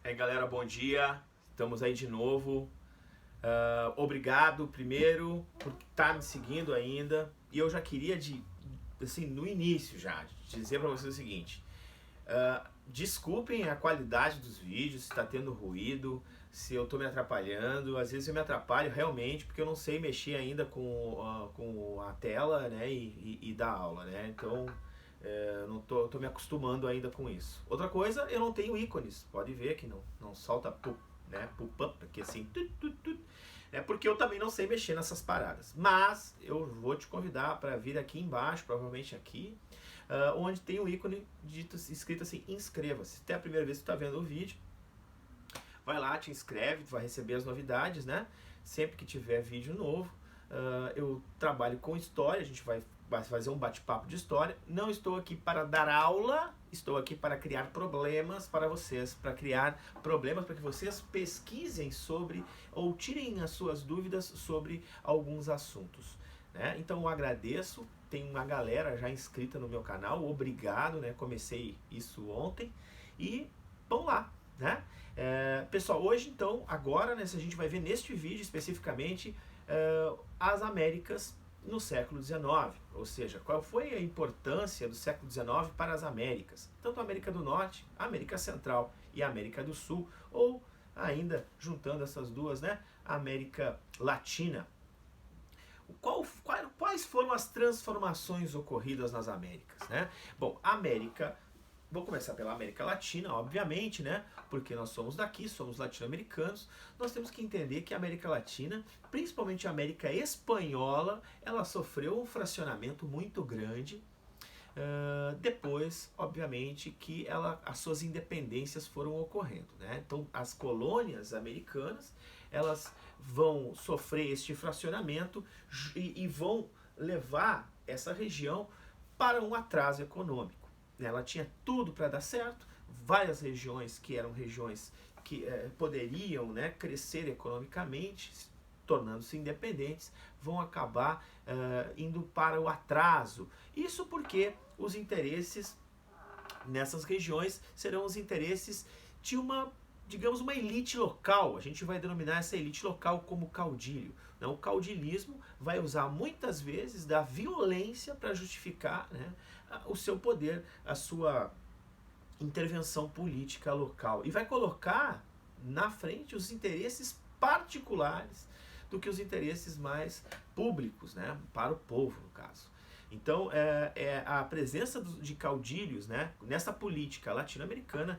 E aí, galera, bom dia. Estamos aí de novo. Obrigado, primeiro, por estar me seguindo ainda. E eu já queria, assim, no início já, dizer para vocês o seguinte. Desculpem a qualidade dos vídeos, se está tendo ruído, se eu estou me atrapalhando. Às vezes eu me atrapalho realmente porque eu não sei mexer ainda com a tela, né, e dar aula, né? Então, não tô me acostumando ainda com isso. Outra coisa, eu não tenho ícones. Pode ver que não solta né, pop-up, aqui assim, porque eu também não sei mexer nessas paradas. Mas eu vou te convidar para vir aqui embaixo, provavelmente aqui, onde tem um ícone escrito assim, inscreva-se. Se é a primeira vez que tu está vendo o vídeo, vai lá, te inscreve, tu vai receber as novidades, né? Sempre que tiver vídeo novo. Eu trabalho com história, a gente vai fazer um bate-papo de história. Não estou aqui para dar aula, estou aqui para criar problemas para vocês, para que vocês pesquisem sobre ou tirem as suas dúvidas sobre alguns assuntos, né? Então eu agradeço, tem uma galera já inscrita no meu canal, obrigado, né? Comecei isso ontem e vamos lá, né? Pessoal, hoje então, agora, né, a gente vai ver neste vídeo especificamente as Américas no século XIX, ou seja, qual foi a importância do século XIX para as Américas, tanto a América do Norte, a América Central e a América do Sul, ou ainda juntando essas duas, né, a América Latina. Quais foram as transformações ocorridas nas Américas, né? Bom, vou começar pela América Latina, obviamente, né? Porque nós somos daqui, somos latino-americanos. Nós temos que entender que a América Latina, principalmente a América Espanhola, ela sofreu um fracionamento muito grande. Depois, obviamente, que as suas independências foram ocorrendo, né? Então, as colônias americanas, elas vão sofrer este fracionamento e vão levar essa região para um atraso econômico. Ela tinha tudo para dar certo, várias regiões que eram regiões que poderiam, né, crescer economicamente, tornando-se independentes, vão acabar indo para o atraso. Isso porque os interesses nessas regiões serão os interesses de digamos, uma elite local. A gente vai denominar essa elite local como caudilho. O caudilismo vai usar muitas vezes da violência para justificar, né, o seu poder, a sua intervenção política local. E vai colocar na frente os interesses particulares do que os interesses mais públicos, né, para o povo, no caso. Então, a presença de caudilhos, né, nessa política latino-americana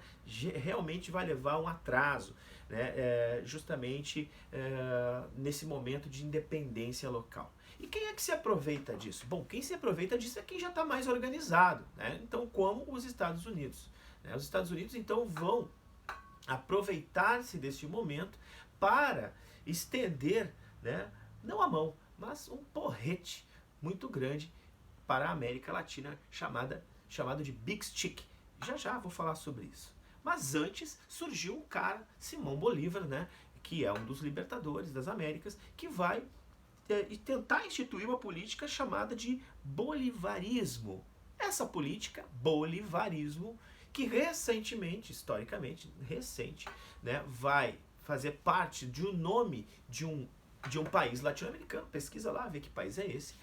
realmente vai levar a um atraso, né, justamente nesse momento de independência local. E quem é que se aproveita disso? Bom, quem se aproveita disso é quem já está mais organizado, né? Então, como os Estados Unidos. Né? Os Estados Unidos, então, vão aproveitar-se deste momento para estender, né, não a mão, mas um porrete muito grande para a América Latina, chamado de Big Stick. Já vou falar sobre isso. Mas antes surgiu um cara, Simão Bolívar, né, que é um dos libertadores das Américas, que vai tentar instituir uma política chamada de bolivarismo. Essa política, bolivarismo, que recentemente, historicamente recente, né, vai fazer parte de um nome de um país latino-americano. Pesquisa lá, vê que país é esse.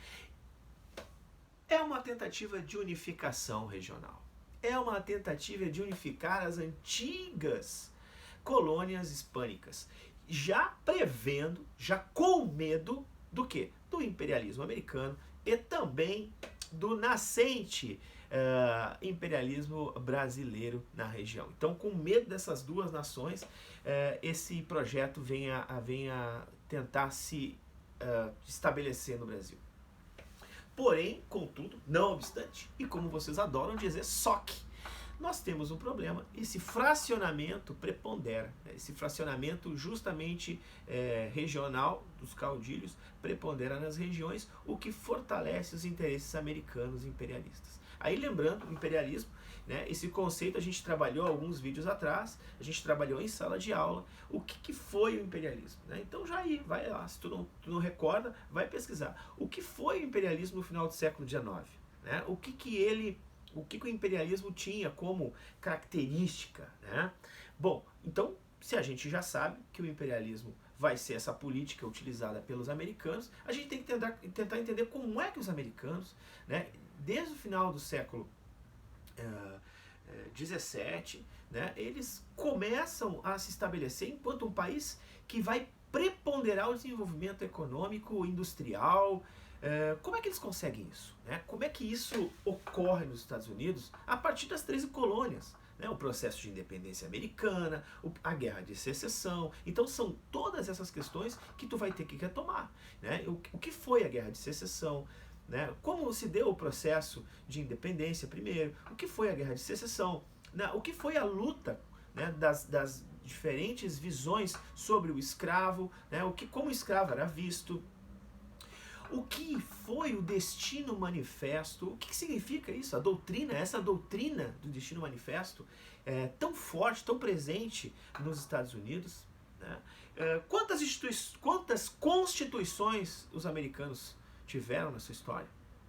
É uma tentativa de unificação regional. É uma tentativa de unificar as antigas colônias hispânicas, já prevendo, já com medo do quê? Do imperialismo americano e também do nascente imperialismo brasileiro na região. Então, com medo dessas duas nações, esse projeto vem a tentar se estabelecer no Brasil. Porém, contudo, não obstante, e como vocês adoram dizer, só que nós temos um problema, esse fracionamento prepondera, né? Esse fracionamento justamente regional dos caudilhos prepondera nas regiões, o que fortalece os interesses americanos imperialistas. Aí lembrando, o imperialismo, né, esse conceito a gente trabalhou alguns vídeos atrás, a gente trabalhou em sala de aula, o que foi o imperialismo, né? Então já aí, vai lá, se tu não recorda, vai pesquisar. O que foi o imperialismo no final do século XIX? Né? O que ele O que o imperialismo tinha como característica, né? Bom, então, se a gente já sabe que o imperialismo vai ser essa política utilizada pelos americanos, a gente tem que tentar entender como é que os americanos, né, desde o final do século XVII, né, eles começam a se estabelecer enquanto um país que vai preponderar o desenvolvimento econômico, industrial. Como é que eles conseguem isso? Né? Como é que isso ocorre nos Estados Unidos a partir das 13 colônias? Né? O processo de independência americana, a guerra de secessão. Então são todas essas questões que tu vai ter que retomar. Né? O que foi a guerra de secessão? Né? Como se deu o processo de independência primeiro? O que foi a guerra de secessão? Né? O que foi a luta, né, das diferentes visões sobre o escravo? Né? Como o escravo era visto? O que foi o Destino Manifesto? O que significa isso? A doutrina, essa doutrina do Destino Manifesto é tão forte, tão presente nos Estados Unidos. Né? Quantas constituições os americanos tiveram na sua história?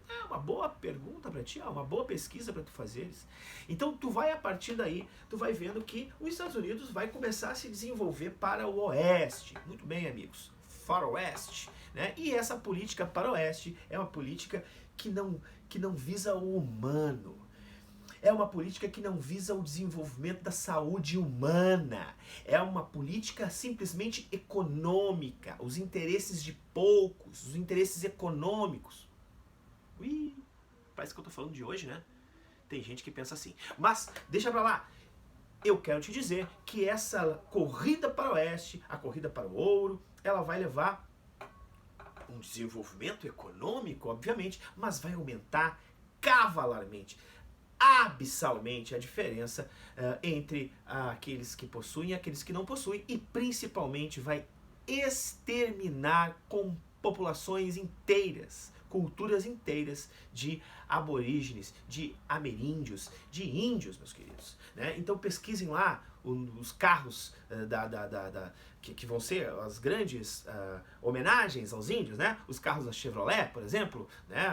É uma boa pergunta para ti, uma boa pesquisa para tu fazeres. Então tu vai, a partir daí, tu vai vendo que os Estados Unidos vai começar a se desenvolver para o oeste. Muito bem, amigos. Faroeste. Né? E essa política para o oeste é uma política que não visa o humano. É uma política que não visa o desenvolvimento da saúde humana. É uma política simplesmente econômica. Os interesses de poucos, os interesses econômicos. Ui, parece que eu tô falando de hoje, né? Tem gente que pensa assim. Mas, deixa pra lá. Eu quero te dizer que essa corrida para o oeste, a corrida para o ouro, ela vai levar um desenvolvimento econômico, obviamente, mas vai aumentar cavalarmente, abissalmente a diferença entre aqueles que possuem e aqueles que não possuem, e principalmente vai exterminar com populações inteiras, culturas inteiras de aborígenes, de ameríndios, de índios, meus queridos. Né? Então pesquisem lá os carros que vão ser as grandes homenagens aos índios, né? Os carros da Chevrolet, por exemplo, né?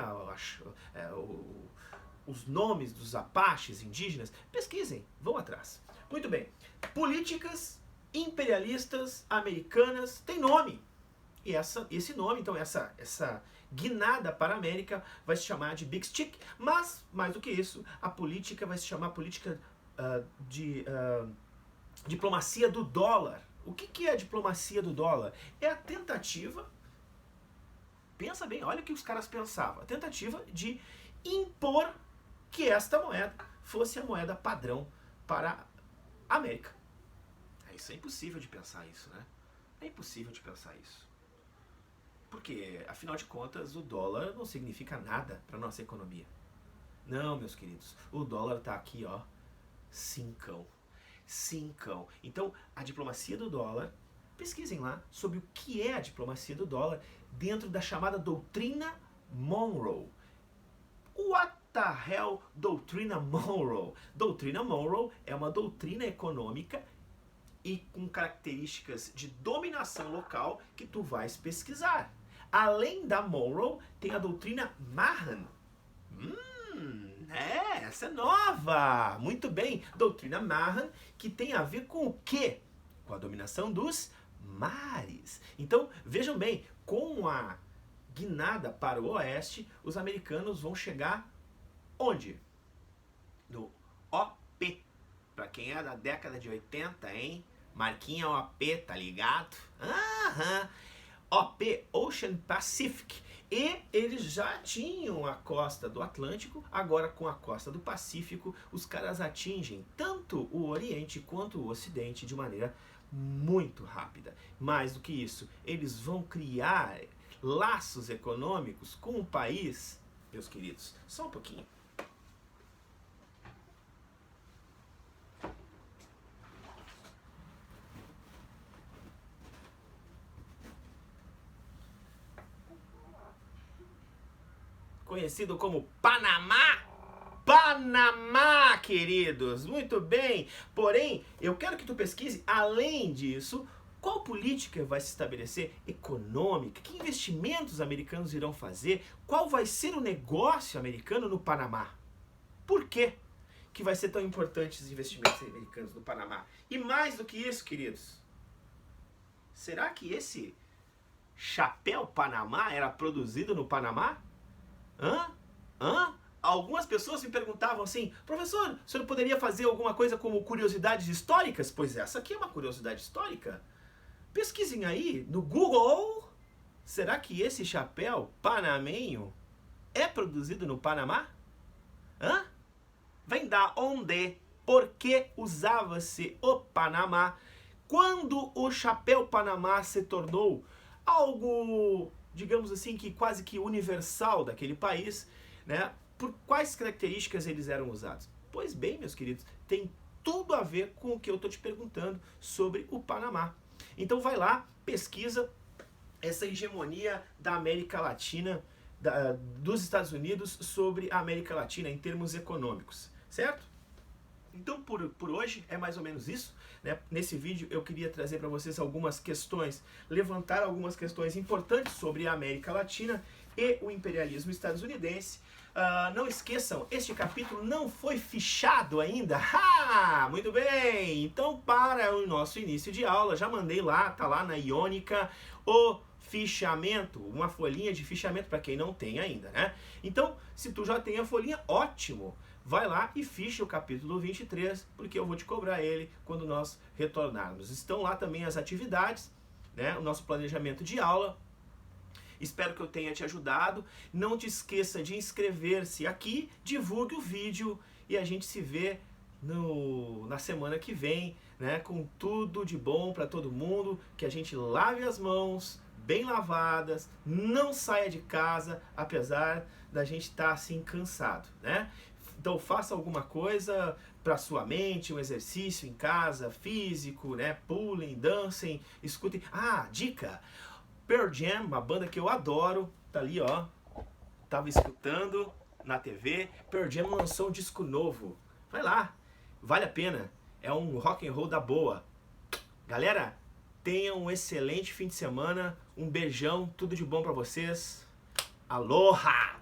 Os nomes dos apaches indígenas. Pesquisem, vão atrás. Muito bem. Políticas imperialistas americanas têm nome. E esse nome, então, essa guinada para a América vai se chamar de Big Stick, mas, mais do que isso, a política vai se chamar política de diplomacia do dólar. O que é a diplomacia do dólar? É a tentativa, pensa bem, olha o que os caras pensavam, a tentativa de impor que esta moeda fosse a moeda padrão para a América. Isso é impossível de pensar isso, né? É impossível de pensar isso. Porque, afinal de contas, o dólar não significa nada para a nossa economia. Não, meus queridos, o dólar está aqui, ó, cincão. Então, a diplomacia do dólar, pesquisem lá sobre o que é a diplomacia do dólar dentro da chamada doutrina Monroe. What the hell, doutrina Monroe? Doutrina Monroe é uma doutrina econômica e com características de dominação local que tu vais pesquisar. Além da Monroe, tem a doutrina Mahan. Essa é nova! Muito bem, doutrina Mahan, que tem a ver com o quê? Com a dominação dos mares. Então, vejam bem, com a guinada para o oeste, os americanos vão chegar onde? No OP. Pra quem é da década de 80, hein? Marquinha OP, tá ligado? OP, Ocean Pacific. E eles já tinham a costa do Atlântico, agora com a costa do Pacífico, os caras atingem tanto o Oriente quanto o Ocidente de maneira muito rápida. Mais do que isso, eles vão criar laços econômicos com o país, meus queridos. Só um pouquinho. Conhecido como Panamá. Panamá, queridos, muito bem. Porém, eu quero que tu pesquise, além disso, qual política vai se estabelecer econômica, que investimentos americanos irão fazer, qual vai ser o negócio americano no Panamá. Por quê que vai ser tão importante os investimentos americanos no Panamá? E mais do que isso, queridos, será que esse chapéu Panamá era produzido no Panamá? Hã? Hã? Algumas pessoas me perguntavam assim, professor, o senhor poderia fazer alguma coisa como curiosidades históricas? Pois essa aqui é uma curiosidade histórica. Pesquisem aí no Google. Será que esse chapéu panamenho é produzido no Panamá? Hã? Vem da onde? Por que usava-se o Panamá? Quando o chapéu Panamá se tornou algo, digamos assim, que quase que universal daquele país, né? Por quais características eles eram usados? Pois bem, meus queridos, tem tudo a ver com o que eu estou te perguntando sobre o Panamá. Então vai lá, pesquisa essa hegemonia da América Latina, dos Estados Unidos sobre a América Latina em termos econômicos, certo? Então por hoje é mais ou menos isso, né? Nesse vídeo eu queria trazer para vocês algumas questões, levantar algumas questões importantes sobre a América Latina e o imperialismo estadunidense. Não esqueçam, este capítulo não foi fichado ainda. Muito bem! Então, para o nosso início de aula, já mandei lá, tá lá na Iônica, o fichamento, uma folhinha de fichamento para quem não tem ainda, né? Então, se tu já tem a folhinha, ótimo! Vai lá e ficha o capítulo 23, porque eu vou te cobrar ele quando nós retornarmos. Estão lá também as atividades, né? O nosso planejamento de aula. Espero que eu tenha te ajudado. Não te esqueça de inscrever-se aqui, divulgue o vídeo e a gente se vê na semana que vem, né? Com tudo de bom para todo mundo, que a gente lave as mãos bem lavadas, não saia de casa, apesar da gente estar assim cansado, né? Então faça alguma coisa para sua mente, um exercício em casa, físico, né? Pulem, dancem, escutem. Dica! Pearl Jam, uma banda que eu adoro, tá ali, ó. Tava escutando na TV. Pearl Jam lançou um disco novo. Vai lá, vale a pena. É um rock and roll da boa. Galera, tenham um excelente fim de semana. Um beijão, tudo de bom pra vocês. Aloha!